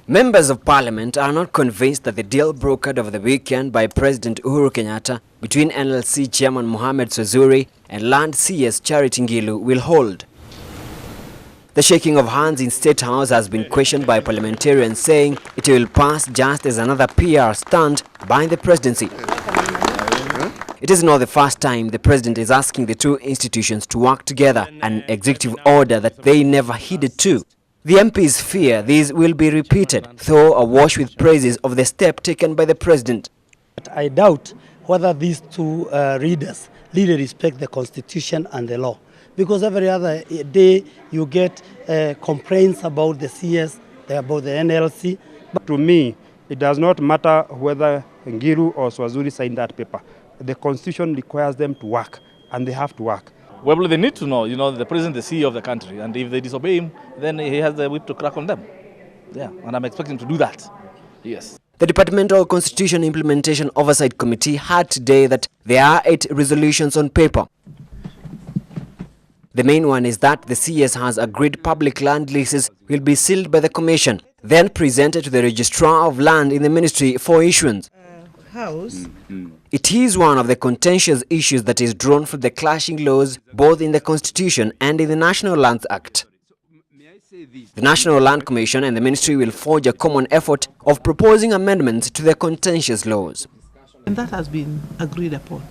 Members of Parliament are not convinced that the deal brokered over the weekend by President Uhuru Kenyatta between NLC Chairman Mohamed Swazuri and Land CS Charity Ngilu will hold. The shaking of hands in State House has been questioned by parliamentarians, saying it will pass just as another PR stunt by the presidency. It is not the first time the president is asking the two institutions to work together, an executive order that they never heeded to. The MPs fear this will be repeated, though awash with praises of the step taken by the president. But I doubt whether these two leaders really respect the constitution and the law, because every other day you get complaints about the CS, about the NLC. But to me, it does not matter whether Ngilu or Swazuri signed that paper. The constitution requires them to work, and they have to work. Well, they need to know, the president is the CEO of the country, and if they disobey him, then he has the whip to crack on them. Yeah, and I'm expecting to do that. Yes. The Departmental Constitution Implementation Oversight Committee had today that there are 8 resolutions on paper. The main one is that the CS has agreed public land leases will be sealed by the Commission, then presented to the Registrar of Land in the Ministry for issuance. It is one of the contentious issues that is drawn from the clashing laws both in the Constitution and in the National Lands Act. The National Land Commission and the Ministry will forge a common effort of proposing amendments to the contentious laws. And that has been agreed upon,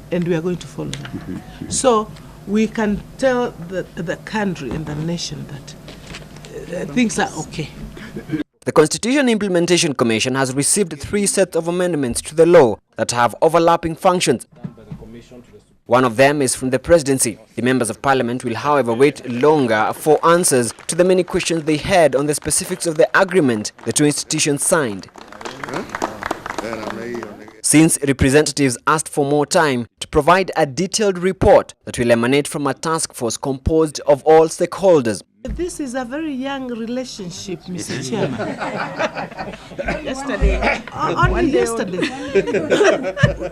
and we are going to follow that. So we can tell the country and the nation that things are okay. The Constitution Implementation Commission has received 3 sets of amendments to the law that have overlapping functions. One of them is from the presidency. The members of parliament will, however, wait longer for answers to the many questions they had on the specifics of the agreement the two institutions signed. Since representatives asked for more time to provide a detailed report that will emanate from a task force composed of all stakeholders. This is a very young relationship, Mr. Chairman. Yesterday, only yesterday.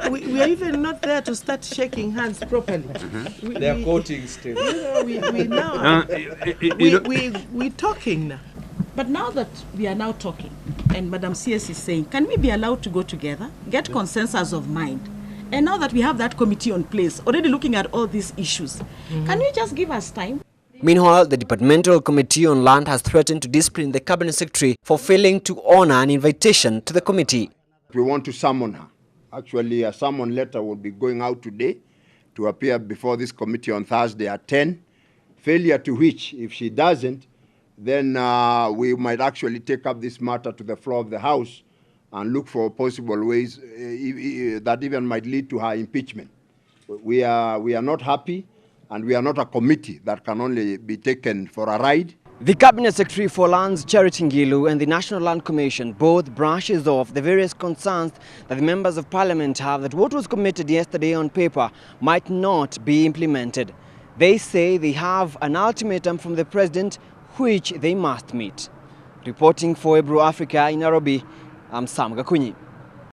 we are even not there to start shaking hands properly. They are quoting still. We're talking now. But now that we are now talking, and Madam CS is saying, can we be allowed to go together, get consensus of mind? And now that we have that committee on place, already looking at all these issues, can you just give us time? Meanwhile, the Departmental Committee on Land has threatened to discipline the Cabinet Secretary for failing to honor an invitation to the committee. We want to summon her. Actually, a summon letter will be going out today to appear before this committee on Thursday at 10. Failure to which, if she doesn't, then we might actually take up this matter to the floor of the House and look for possible ways that even might lead to her impeachment. We are not happy. And we are not a committee that can only be taken for a ride. The Cabinet Secretary for Lands, Charity Ngilu, and the National Land Commission both brushes off the various concerns that the members of Parliament have that what was committed yesterday on paper might not be implemented. They say they have an ultimatum from the President which they must meet. Reporting for Ebro Africa in Nairobi, I'm Sam Gakunyi.